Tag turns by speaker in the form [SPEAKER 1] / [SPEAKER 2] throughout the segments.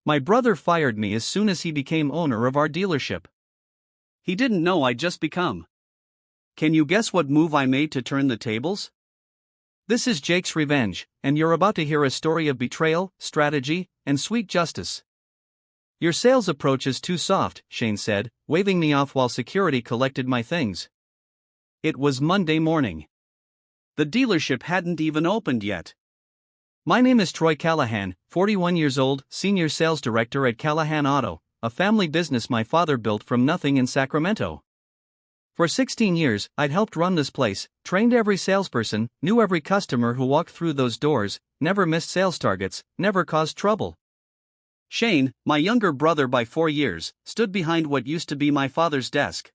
[SPEAKER 1] My brother fired me as soon as he became owner of our dealership. He didn't know I'd just become. Can you guess what move I made to turn the tables? This is Jake's Revenge, and you're about to hear a story of betrayal, strategy, and sweet justice. Your sales approach is too soft, Shane said, waving me off while security collected my things. It was Monday morning. The dealership hadn't even opened yet. My name is Troy Callahan, 41 years old, senior sales director at Callahan Auto, a family business my father built from nothing in Sacramento. For 16 years, I'd helped run this place, trained every salesperson, knew every customer who walked through those doors, never missed sales targets, never caused trouble. Shane, my younger brother by 4 years, stood behind what used to be my father's desk.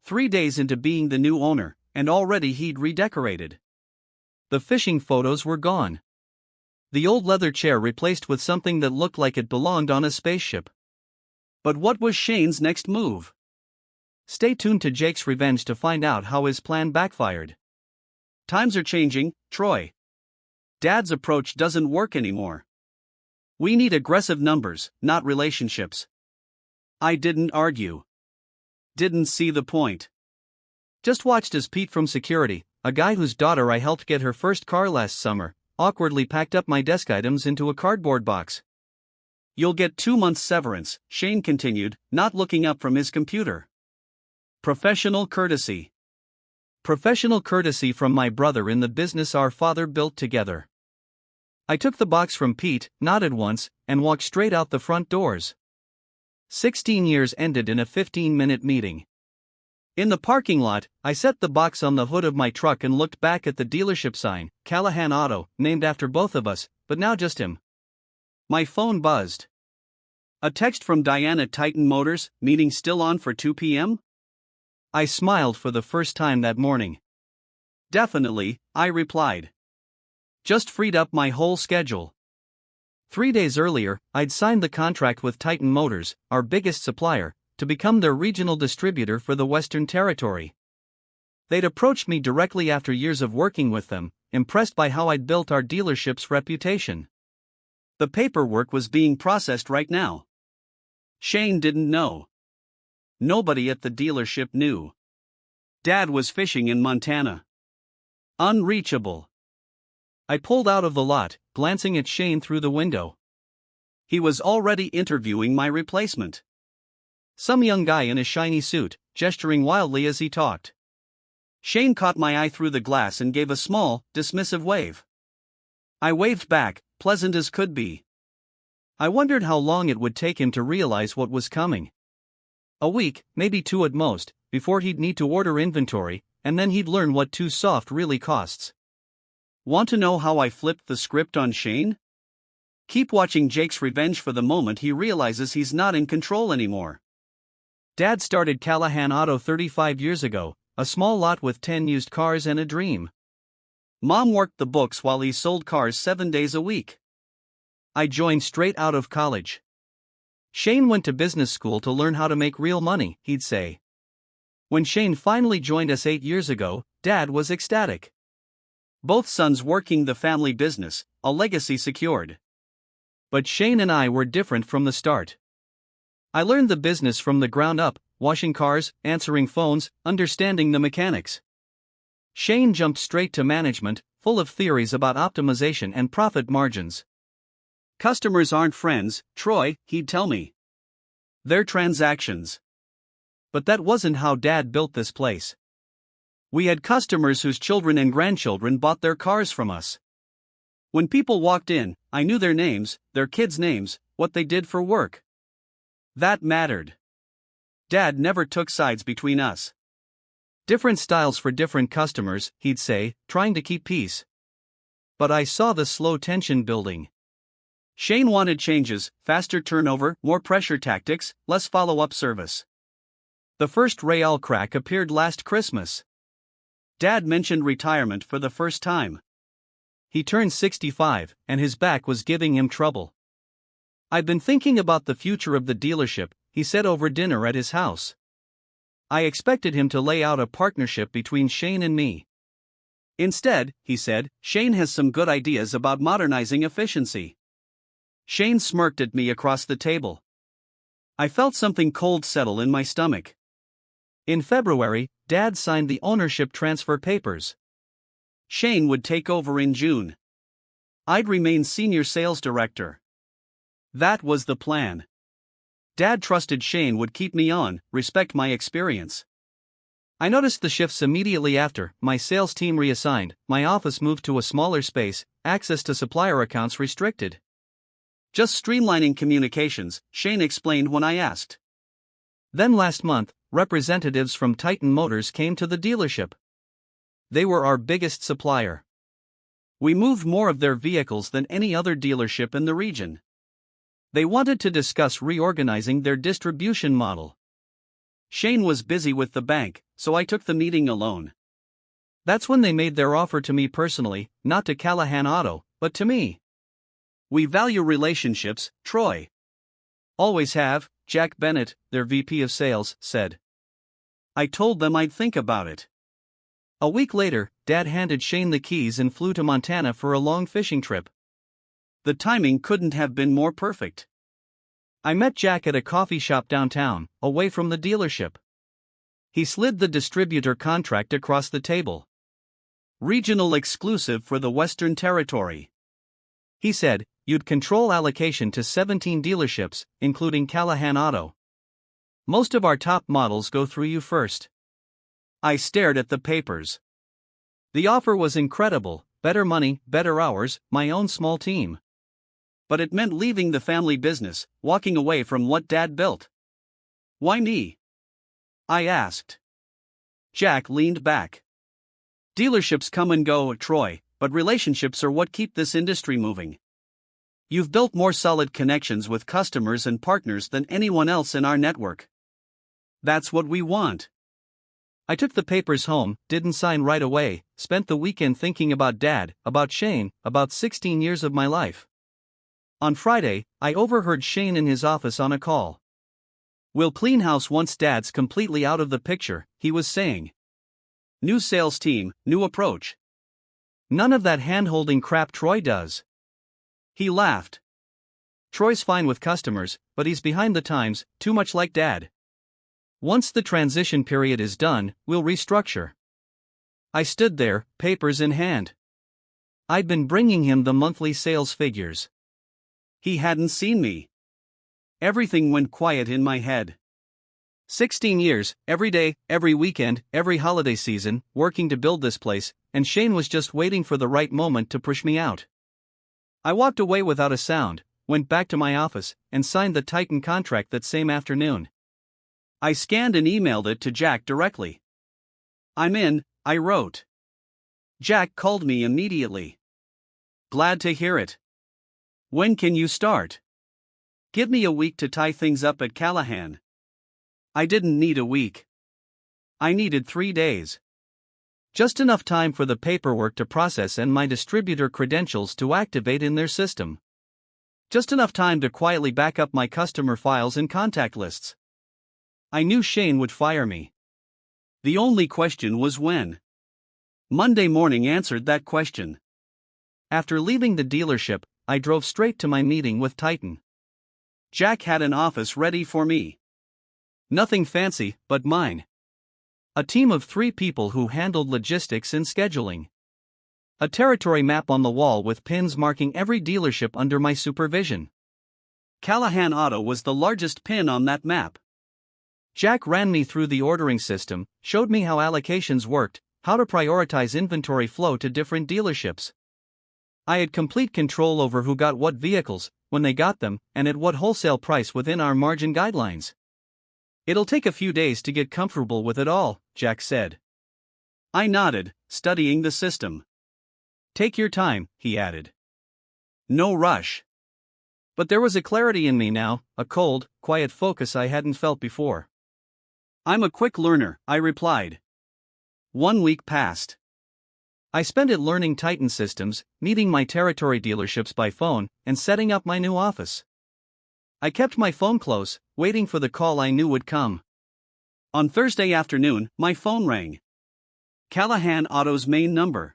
[SPEAKER 1] 3 days into being the new owner, and already he'd redecorated. The fishing photos were gone. The old leather chair replaced with something that looked like it belonged on a spaceship. But what was Shane's next move? Stay tuned to Jake's Revenge to find out how his plan backfired. Times are changing, Troy. Dad's approach doesn't work anymore. We need aggressive numbers, not relationships. I didn't argue. Didn't see the point. Just watched as Pete from security, a guy whose daughter I helped get her first car last summer, awkwardly packed up my desk items into a cardboard box. You'll get 2 months severance, Shane continued, not looking up from his computer. Professional courtesy. Professional courtesy from my brother in the business our father built together. I took the box from Pete, nodded once, and walked straight out the front doors. 16 years ended in a 15-minute meeting. In the parking lot, I set the box on the hood of my truck and looked back at the dealership sign, Callahan Auto, named after both of us, but now just him. My phone buzzed. A text from Diane at Titan Motors, meeting still on for 2 p.m.? I smiled for the first time that morning. Definitely, I replied. Just freed up my whole schedule. 3 days earlier, I'd signed the contract with Titan Motors, our biggest supplier, to become their regional distributor for the Western Territory. They'd approached me directly after years of working with them, impressed by how I'd built our dealership's reputation. The paperwork was being processed right now. Shane didn't know. Nobody at the dealership knew. Dad was fishing in Montana. Unreachable. I pulled out of the lot, glancing at Shane through the window. He was already interviewing my replacement. Some young guy in a shiny suit, gesturing wildly as he talked. Shane caught my eye through the glass and gave a small, dismissive wave. I waved back, pleasant as could be. I wondered how long it would take him to realize what was coming. A week, maybe 2 at most, before he'd need to order inventory, and then he'd learn what too soft really costs. Want to know how I flipped the script on Shane? Keep watching Jake's Revenge for the moment he realizes he's not in control anymore. Dad started Callahan Auto 35 years ago, a small lot with 10 used cars and a dream. Mom worked the books while he sold cars 7 days a week. I joined straight out of college. Shane went to business school to learn how to make real money, he'd say. When Shane finally joined us 8 years ago, Dad was ecstatic. Both sons working the family business, a legacy secured. But Shane and I were different from the start. I learned the business from the ground up, washing cars, answering phones, understanding the mechanics. Shane jumped straight to management, full of theories about optimization and profit margins. Customers aren't friends, Troy, he'd tell me. They're transactions. But that wasn't how Dad built this place. We had customers whose children and grandchildren bought their cars from us. When people walked in, I knew their names, their kids' names, what they did for work. That mattered. Dad never took sides between us. Different styles for different customers, he'd say, trying to keep peace. But I saw the slow tension building. Shane wanted changes, faster turnover, more pressure tactics, less follow-up service. The first real crack appeared last Christmas. Dad mentioned retirement for the first time. He turned 65, and his back was giving him trouble. I've been thinking about the future of the dealership, he said over dinner at his house. I expected him to lay out a partnership between Shane and me. Instead, he said, Shane has some good ideas about modernizing efficiency. Shane smirked at me across the table. I felt something cold settle in my stomach. In February, Dad signed the ownership transfer papers. Shane would take over in June. I'd remain senior sales director. That was the plan. Dad trusted Shane would keep me on, respect my experience. I noticed the shifts immediately after. My sales team reassigned, my office moved to a smaller space, access to supplier accounts restricted. Just streamlining communications, Shane explained when I asked. Then last month, representatives from Titan Motors came to the dealership. They were our biggest supplier. We moved more of their vehicles than any other dealership in the region. They wanted to discuss reorganizing their distribution model. Shane was busy with the bank, so I took the meeting alone. That's when they made their offer to me personally, not to Callahan Auto, but to me. We value relationships, Troy. Always have, Jack Bennett, their VP of sales, said. I told them I'd think about it. A week later, Dad handed Shane the keys and flew to Montana for a long fishing trip. The timing couldn't have been more perfect. I met Jack at a coffee shop downtown, away from the dealership. He slid the distributor contract across the table. Regional exclusive for the Western Territory. He said, you'd control allocation to 17 dealerships, including Callahan Auto. Most of our top models go through you first. I stared at the papers. The offer was incredible, better money, better hours, my own small team. But it meant leaving the family business, walking away from what Dad built. Why me? I asked. Jack leaned back. Dealerships come and go, Troy, but relationships are what keep this industry moving. You've built more solid connections with customers and partners than anyone else in our network. That's what we want. I took the papers home, didn't sign right away, spent the weekend thinking about Dad, about Shane, about 16 years of my life. On Friday, I overheard Shane in his office on a call. We'll clean house once Dad's completely out of the picture, he was saying. New sales team, new approach. None of that hand-holding crap Troy does. He laughed. Troy's fine with customers, but he's behind the times, too much like Dad. Once the transition period is done, we'll restructure. I stood there, papers in hand. I'd been bringing him the monthly sales figures. He hadn't seen me. Everything went quiet in my head. 16 years, every day, every weekend, every holiday season, working to build this place, and Shane was just waiting for the right moment to push me out. I walked away without a sound, went back to my office, and signed the Titan contract that same afternoon. I scanned and emailed it to Jack directly. I'm in, I wrote. Jack called me immediately. Glad to hear it. When can you start? Give me a week to tie things up at Callahan. I didn't need a week. I needed 3 days. Just enough time for the paperwork to process and my distributor credentials to activate in their system. Just enough time to quietly back up my customer files and contact lists. I knew Shane would fire me. The only question was when. Monday morning answered that question. After leaving the dealership, I drove straight to my meeting with Titan. Jack had an office ready for me. Nothing fancy, but mine. A team of 3 people who handled logistics and scheduling. A territory map on the wall with pins marking every dealership under my supervision. Callahan Auto was the largest pin on that map. Jack ran me through the ordering system, showed me how allocations worked, how to prioritize inventory flow to different dealerships. I had complete control over who got what vehicles, when they got them, and at what wholesale price within our margin guidelines. It'll take a few days to get comfortable with it all, Jack said. I nodded, studying the system. Take your time, he added. No rush. But there was a clarity in me now, a cold, quiet focus I hadn't felt before. I'm a quick learner, I replied. 1 week passed. I spent it learning Titan systems, meeting my territory dealerships by phone, and setting up my new office. I kept my phone close, waiting for the call I knew would come. On Thursday afternoon, my phone rang. Callahan Auto's main number.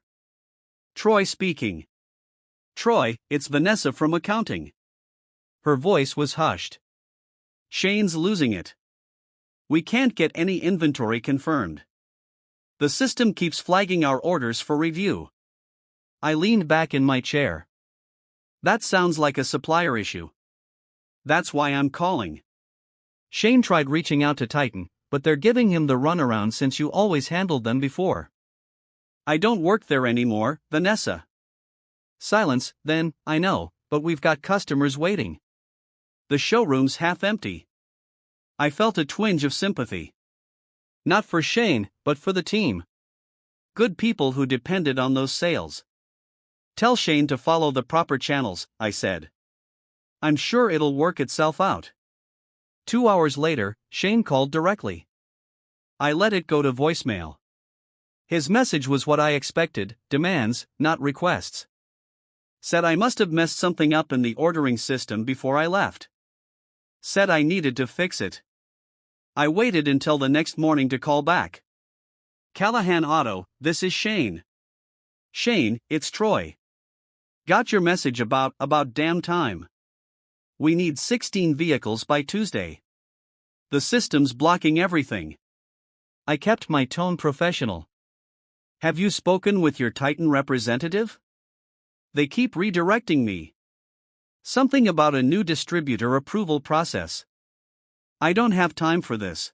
[SPEAKER 1] Troy speaking. Troy, it's Vanessa from accounting. Her voice was hushed. Shane's losing it. We can't get any inventory confirmed. The system keeps flagging our orders for review. I leaned back in my chair. That sounds like a supplier issue. That's why I'm calling. Shane tried reaching out to Titan, but they're giving him the runaround since you always handled them before. I don't work there anymore, Vanessa. Silence, then, I know, but we've got customers waiting. The showroom's half empty. I felt a twinge of sympathy. Not for Shane, but for the team. Good people who depended on those sales. Tell Shane to follow the proper channels, I said. I'm sure it'll work itself out. 2 hours later, Shane called directly. I let it go to voicemail. His message was what I expected, demands, not requests. Said I must have messed something up in the ordering system before I left. Said I needed to fix it. I waited until the next morning to call back. Callahan Auto, this is Shane. Shane, it's Troy. Got your message about damn time. We need 16 vehicles by Tuesday. The system's blocking everything. I kept my tone professional. Have you spoken with your Titan representative? They keep redirecting me. Something about a new distributor approval process. I don't have time for this.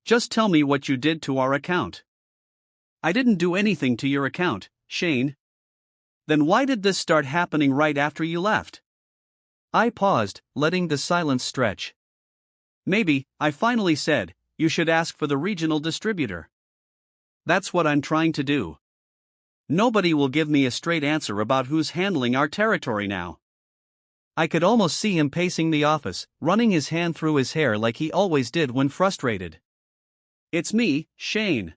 [SPEAKER 1] Just tell me what you did to our account. I didn't do anything to your account, Shane. Then why did this start happening right after you left? I paused, letting the silence stretch. Maybe, I finally said, you should ask for the regional distributor. That's what I'm trying to do. Nobody will give me a straight answer about who's handling our territory now. I could almost see him pacing the office, running his hand through his hair like he always did when frustrated. It's me, Shane.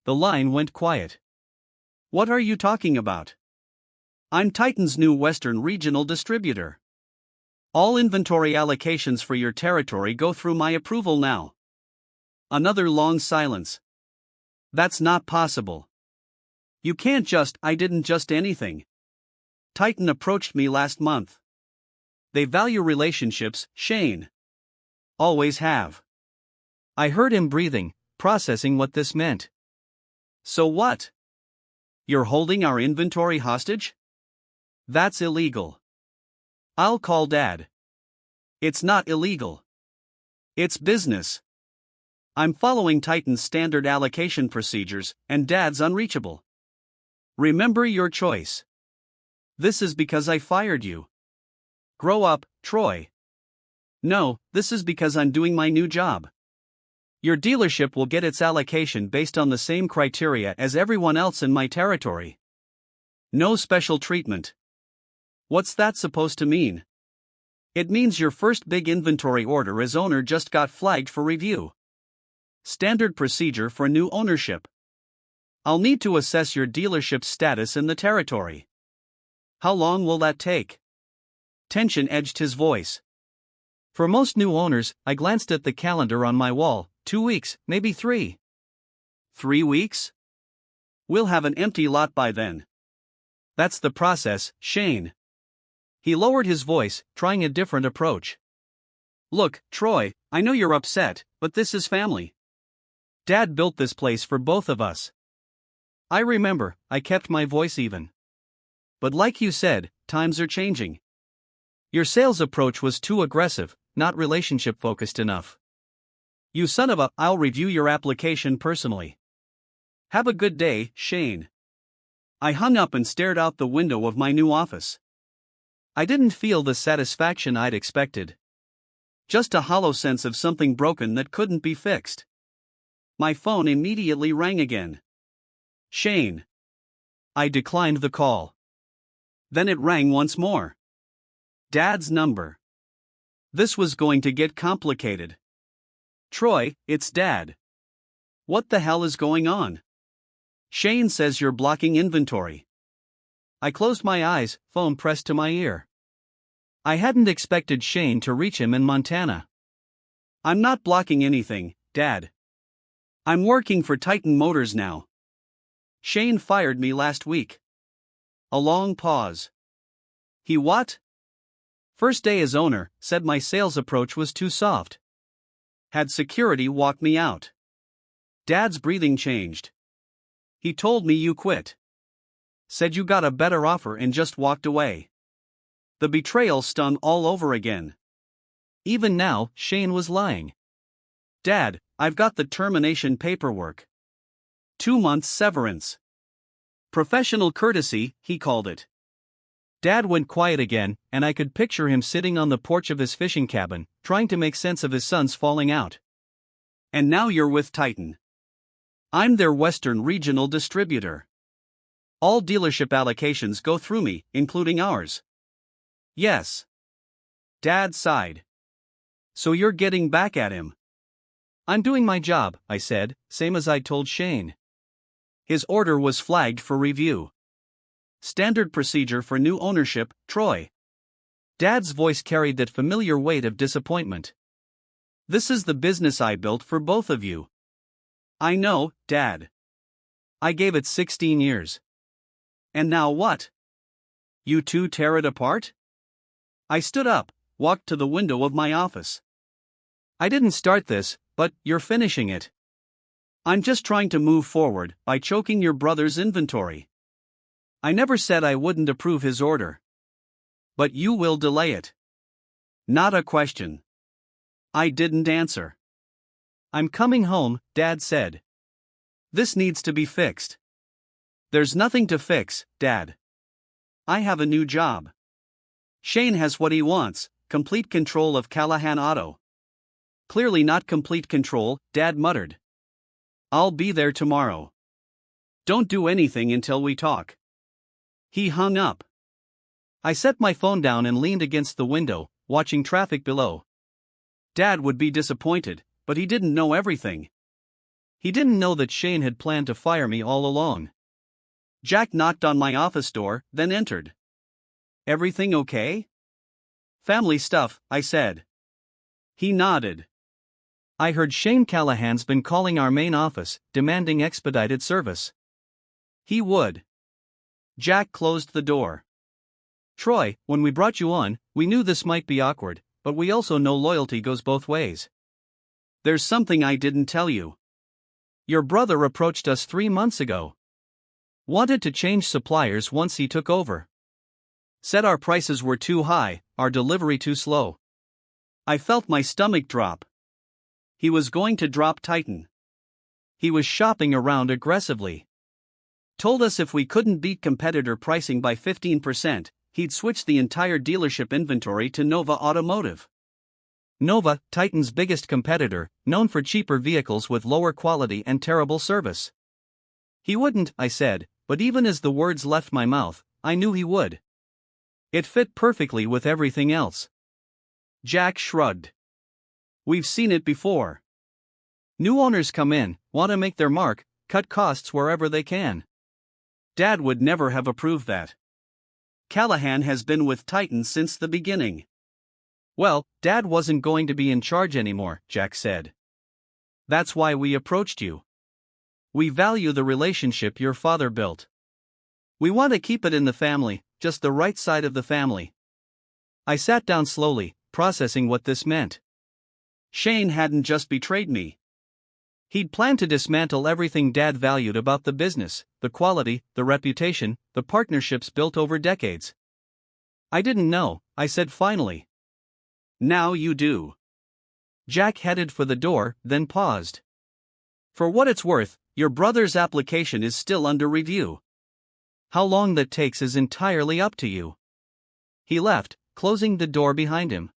[SPEAKER 1] The line went quiet. What are you talking about? I'm Titan's new Western regional distributor. All inventory allocations for your territory go through my approval now. Another long silence. That's not possible. You can't just, I didn't just anything. Titan approached me last month. They value relationships, Shane. Always have. I heard him breathing, processing what this meant. So what? You're holding our inventory hostage? That's illegal. I'll call Dad. It's not illegal. It's business. I'm following Titan's standard allocation procedures, and Dad's unreachable. Remember your choice. This is because I fired you. Grow up, Troy. No, this is because I'm doing my new job. Your dealership will get its allocation based on the same criteria as everyone else in my territory. No special treatment. What's that supposed to mean? It means your first big inventory order as owner just got flagged for review. Standard procedure for new ownership. I'll need to assess your dealership's status in the territory. How long will that take? Tension edged his voice. For most new owners, I glanced at the calendar on my wall, 2 weeks, maybe 3. 3 weeks? We'll have an empty lot by then. That's the process, Shane. He lowered his voice, trying a different approach. Look, Troy, I know you're upset, but this is family. Dad built this place for both of us. I remember, I kept my voice even. But like you said, times are changing. Your sales approach was too aggressive, not relationship-focused enough. You son of a, I'll review your application personally. Have a good day, Shane. I hung up and stared out the window of my new office. I didn't feel the satisfaction I'd expected. Just a hollow sense of something broken that couldn't be fixed. My phone immediately rang again. Shane. I declined the call. Then it rang once more. Dad's number. This was going to get complicated. Troy, it's Dad. What the hell is going on? Shane says you're blocking inventory. I closed my eyes, phone pressed to my ear. I hadn't expected Shane to reach him in Montana. I'm not blocking anything, Dad. I'm working for Titan Motors now. Shane fired me last week. A long pause. He what? First day as owner, said my sales approach was too soft. Had security walk me out. Dad's breathing changed. He told me you quit. Said you got a better offer and just walked away. The betrayal stung all over again. Even now, Shane was lying. Dad, I've got the termination paperwork. 2 months severance. Professional courtesy, he called it. Dad went quiet again, and I could picture him sitting on the porch of his fishing cabin, trying to make sense of his son's falling out. And now you're with Titan. I'm their Western regional distributor. All dealership allocations go through me, including ours. Yes. Dad sighed. So you're getting back at him. I'm doing my job, I said, same as I told Shane. His order was flagged for review. Standard procedure for new ownership, Troy. Dad's voice carried that familiar weight of disappointment. This is the business I built for both of you. I know, Dad. I gave it 16 years. And now what? You two tear it apart? I stood up, walked to the window of my office. I didn't start this, but you're finishing it. I'm just trying to move forward by choking your brother's inventory. I never said I wouldn't approve his order. But you will delay it. Not a question. I didn't answer. I'm coming home, Dad said. This needs to be fixed. There's nothing to fix, Dad. I have a new job. Shane has what he wants, complete control of Callahan Auto. Clearly not complete control, Dad muttered. I'll be there tomorrow. Don't do anything until we talk. He hung up. I set my phone down and leaned against the window, watching traffic below. Dad would be disappointed, but he didn't know everything. He didn't know that Shane had planned to fire me all along. Jack knocked on my office door, then entered. Everything okay? Family stuff, I said. He nodded. I heard Shane Callahan's been calling our main office, demanding expedited service. He would. Jack closed the door. Troy, when we brought you on, we knew this might be awkward, but we also know loyalty goes both ways. There's something I didn't tell you. Your brother approached us 3 months ago. Wanted to change suppliers once he took over. Said our prices were too high, our delivery too slow. I felt my stomach drop. He was going to drop Titan. He was shopping around aggressively. Told us if we couldn't beat competitor pricing by 15%, he'd switch the entire dealership inventory to Nova Automotive. Nova, Titan's biggest competitor, known for cheaper vehicles with lower quality and terrible service. He wouldn't, I said, but even as the words left my mouth, I knew he would. It fit perfectly with everything else. Jack shrugged. We've seen it before. New owners come in, want to make their mark, cut costs wherever they can. Dad would never have approved that. Callahan has been with Titan since the beginning. Well, Dad wasn't going to be in charge anymore, Jack said. That's why we approached you. We value the relationship your father built. We want to keep it in the family, just the right side of the family. I sat down slowly, processing what this meant. Shane hadn't just betrayed me. He'd planned to dismantle everything Dad valued about the business, the quality, the reputation, the partnerships built over decades. I didn't know, I said finally. Now you do. Jack headed for the door, then paused. For what it's worth, your brother's application is still under review. How long that takes is entirely up to you. He left, closing the door behind him.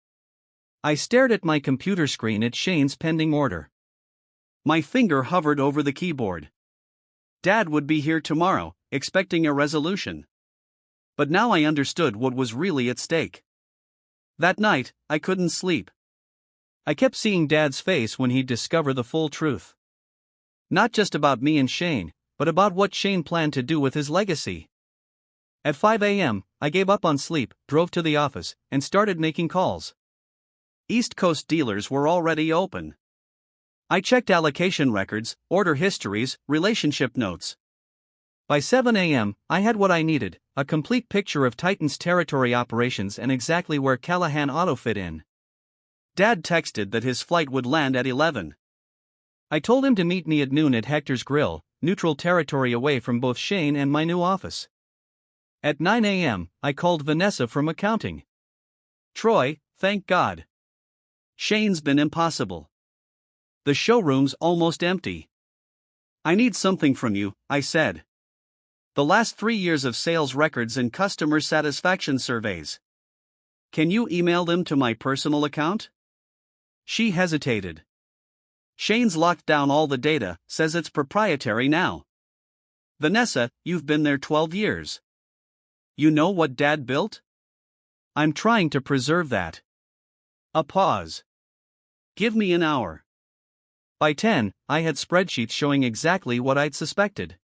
[SPEAKER 1] I stared at my computer screen at Shane's pending order. My finger hovered over the keyboard. Dad would be here tomorrow, expecting a resolution. But now I understood what was really at stake. That night, I couldn't sleep. I kept seeing Dad's face when he'd discover the full truth. Not just about me and Shane, but about what Shane planned to do with his legacy. At 5 a.m., I gave up on sleep, drove to the office, and started making calls. East Coast dealers were already open. I checked allocation records, order histories, relationship notes. By 7 a.m., I had what I needed, a complete picture of Titan's territory operations and exactly where Callahan Auto fit in. Dad texted that his flight would land at 11. I told him to meet me at noon at Hector's Grill, neutral territory away from both Shane and my new office. At 9 a.m., I called Vanessa from accounting. Troy, thank God. Shane's been impossible. The showroom's almost empty. I need something from you, I said. The last 3 years of sales records and customer satisfaction surveys. Can you email them to my personal account? She hesitated. Shane's locked down all the data, says it's proprietary now. Vanessa, you've been there 12 years. You know what Dad built? I'm trying to preserve that. A pause. Give me an hour. By 10, I had spreadsheets showing exactly what I'd suspected.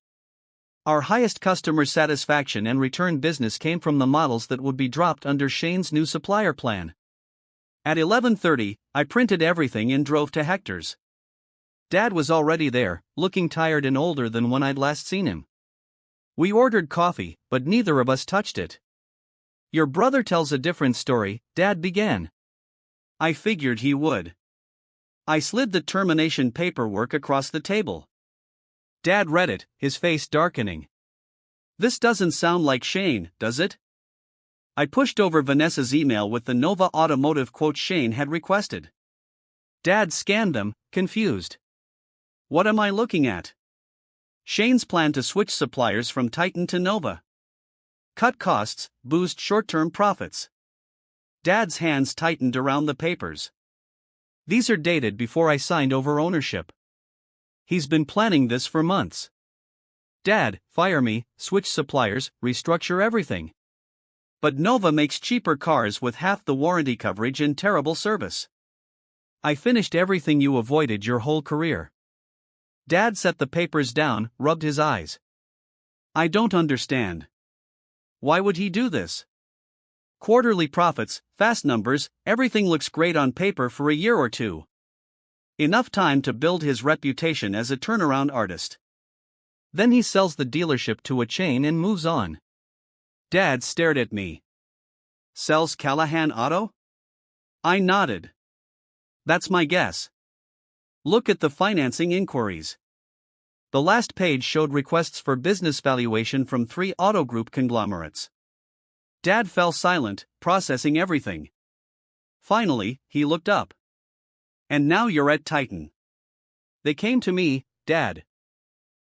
[SPEAKER 1] Our highest customer satisfaction and return business came from the models that would be dropped under Shane's new supplier plan. At 11:30, I printed everything and drove to Hector's. Dad was already there, looking tired and older than when I'd last seen him. We ordered coffee, but neither of us touched it. Your brother tells a different story, Dad began. I figured he would. I slid the termination paperwork across the table. Dad read it, his face darkening. This doesn't sound like Shane, does it? I pushed over Vanessa's email with the Nova Automotive quote Shane had requested. Dad scanned them, confused. What am I looking at? Shane's plan to switch suppliers from Titan to Nova. Cut costs, boost short-term profits. Dad's hands tightened around the papers. These are dated before I signed over ownership. He's been planning this for months. Dad, fire me, switch suppliers, restructure everything. But Nova makes cheaper cars with half the warranty coverage and terrible service. I finished everything you avoided your whole career. Dad set the papers down, rubbed his eyes. I don't understand. Why would he do this? Quarterly profits, fast numbers, everything looks great on paper for a year or two. Enough time to build his reputation as a turnaround artist. Then he sells the dealership to a chain and moves on. Dad stared at me. Sells Callahan Auto? I nodded. That's my guess. Look at the financing inquiries. The last page showed requests for business valuation from 3 auto group conglomerates. Dad fell silent, processing everything. Finally, he looked up. And now you're at Titan. They came to me, Dad.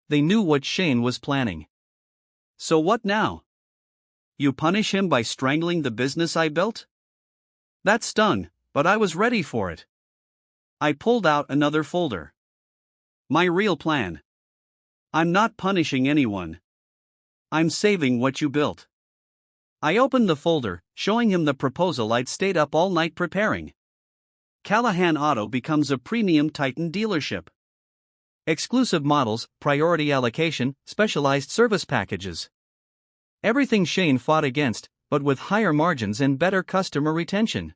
[SPEAKER 1] They knew what Shane was planning. So what now? You punish him by strangling the business I built? That stung, but I was ready for it. I pulled out another folder. My real plan. I'm not punishing anyone. I'm saving what you built. I opened the folder, showing him the proposal I'd stayed up all night preparing. Callahan Auto becomes a premium Titan dealership. Exclusive models, priority allocation, specialized service packages. Everything Shane fought against, but with higher margins and better customer retention.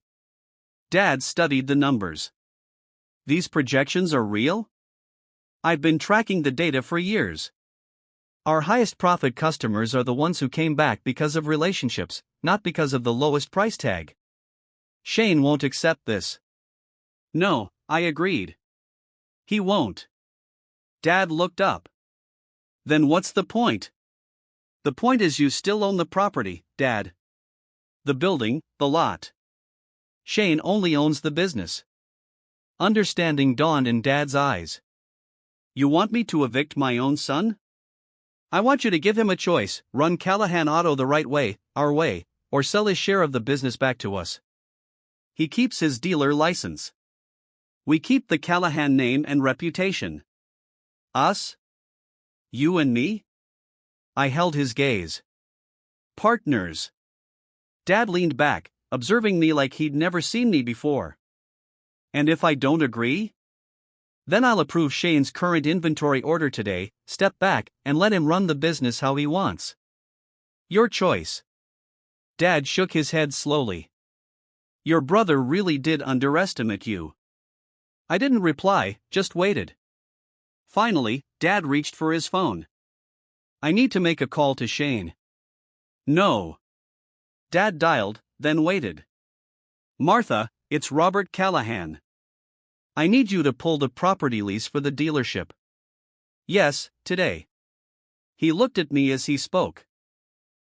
[SPEAKER 1] Dad studied the numbers. These projections are real? I've been tracking the data for years. Our highest profit customers are the ones who came back because of relationships, not because of the lowest price tag. Shane won't accept this. No, I agreed. He won't. Dad looked up. Then what's the point? The point is you still own the property, Dad. The building, the lot. Shane only owns the business. Understanding dawned in Dad's eyes. You want me to evict my own son? I want you to give him a choice, run Callahan Auto the right way, our way, or sell his share of the business back to us. He keeps his dealer license. We keep the Callahan name and reputation. Us? You and me? I held his gaze. Partners. Dad leaned back, observing me like he'd never seen me before. And if I don't agree? Then I'll approve Shane's current inventory order today, step back, and let him run the business how he wants. Your choice. Dad shook his head slowly. Your brother really did underestimate you. I didn't reply, just waited. Finally, Dad reached for his phone. I need to make a call to Shane. No. Dad dialed, then waited. Martha, it's Robert Callahan. I need you to pull the property lease for the dealership. Yes, today. He looked at me as he spoke.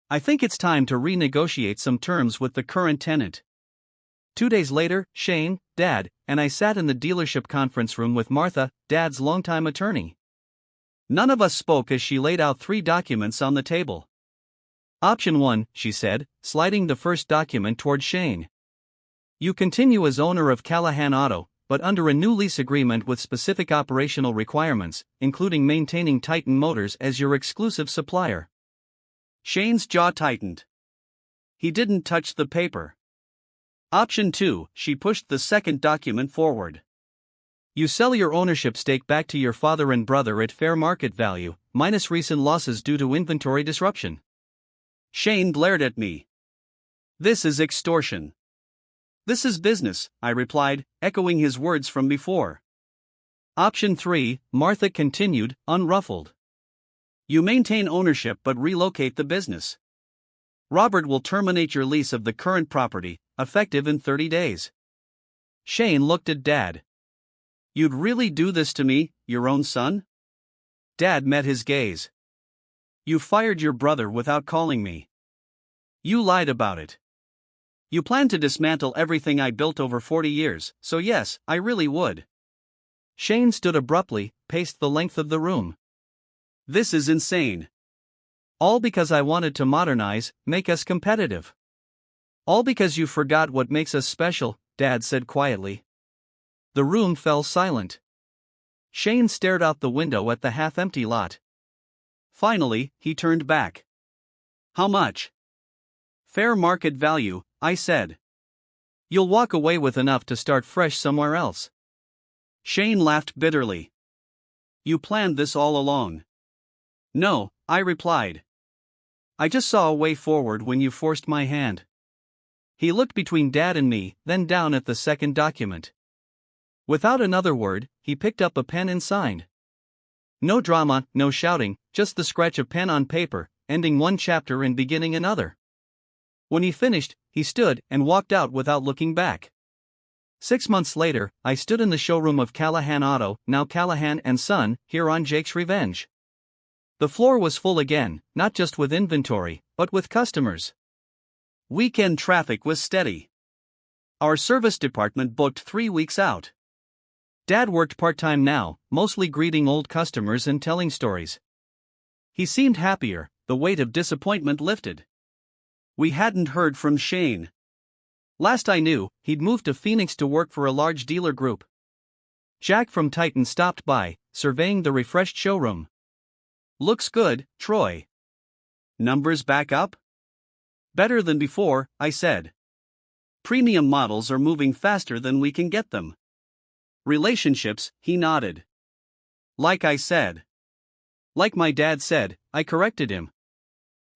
[SPEAKER 1] I think it's time to renegotiate some terms with the current tenant. 2 days later, Shane, Dad, and I sat in the dealership conference room with Martha, Dad's longtime attorney. None of us spoke as she laid out 3 documents on the table. Option 1, she said, sliding the first document toward Shane. You continue as owner of Callahan Auto, but under a new lease agreement with specific operational requirements, including maintaining Titan Motors as your exclusive supplier. Shane's jaw tightened. He didn't touch the paper. Option 2, she pushed the second document forward. You sell your ownership stake back to your father and brother at fair market value, minus recent losses due to inventory disruption. Shane glared at me. This is extortion. This is business, I replied, echoing his words from before. Option 3, Martha continued, unruffled. You maintain ownership but relocate the business. Robert will terminate your lease of the current property, effective in 30 days. Shane looked at Dad. You'd really do this to me, your own son? Dad met his gaze. You fired your brother without calling me. You lied about it. You plan to dismantle everything I built over 40 years, so yes, I really would. Shane stood abruptly, paced the length of the room. This is insane. All because I wanted to modernize, make us competitive. All because you forgot what makes us special, Dad said quietly. The room fell silent. Shane stared out the window at the half-empty lot. Finally, he turned back. How much? Fair market value, I said. You'll walk away with enough to start fresh somewhere else. Shane laughed bitterly. You planned this all along. No, I replied. I just saw a way forward when you forced my hand. He looked between Dad and me, then down at the second document. Without another word, he picked up a pen and signed. No drama, no shouting, just the scratch of pen on paper, ending one chapter and beginning another. When he finished, he stood and walked out without looking back. 6 months later, I stood in the showroom of Callahan Auto, now Callahan & Son, here on Jake's Revenge. The floor was full again, not just with inventory, but with customers. Weekend traffic was steady. Our service department booked 3 weeks out. Dad worked part-time now, mostly greeting old customers and telling stories. He seemed happier, the weight of disappointment lifted. We hadn't heard from Shane. Last I knew, he'd moved to Phoenix to work for a large dealer group. Jack from Titan stopped by, surveying the refreshed showroom. Looks good, Troy. Numbers back up? Better than before, I said. Premium models are moving faster than we can get them. Relationships, he nodded. Like I said. Like my dad said, I corrected him.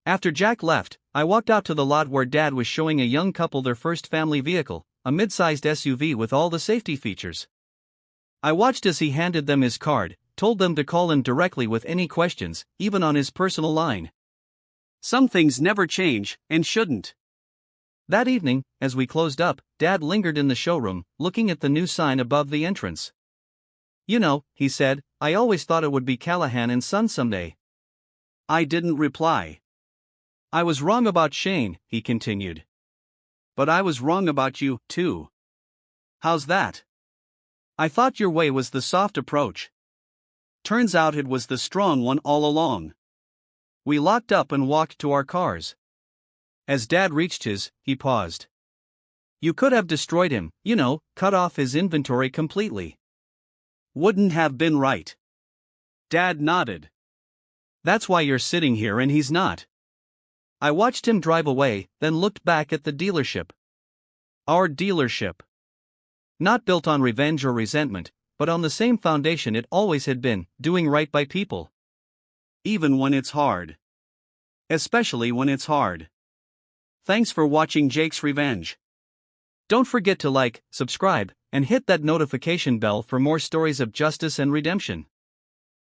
[SPEAKER 1] After Jack left, I walked out to the lot where Dad was showing a young couple their first family vehicle, a mid-sized SUV with all the safety features. I watched as he handed them his card, told them to call him directly with any questions, even on his personal line. Some things never change, and shouldn't. That evening, as we closed up, Dad lingered in the showroom, looking at the new sign above the entrance. You know, he said, I always thought it would be Callahan & Son someday. I didn't reply. I was wrong about Shane, he continued. But I was wrong about you, too. How's that? I thought your way was the soft approach. Turns out it was the strong one all along. We locked up and walked to our cars. As Dad reached his, he paused. You could have destroyed him, cut off his inventory completely. Wouldn't have been right. Dad nodded. That's why you're sitting here and he's not. I watched him drive away, then looked back at the dealership. Our dealership. Not built on revenge or resentment, but on the same foundation it always had been, doing right by people. Even when it's hard. Especially when it's hard. Thanks for watching Jake's Revenge. Don't forget to like, subscribe, and hit that notification bell for more stories of justice and redemption.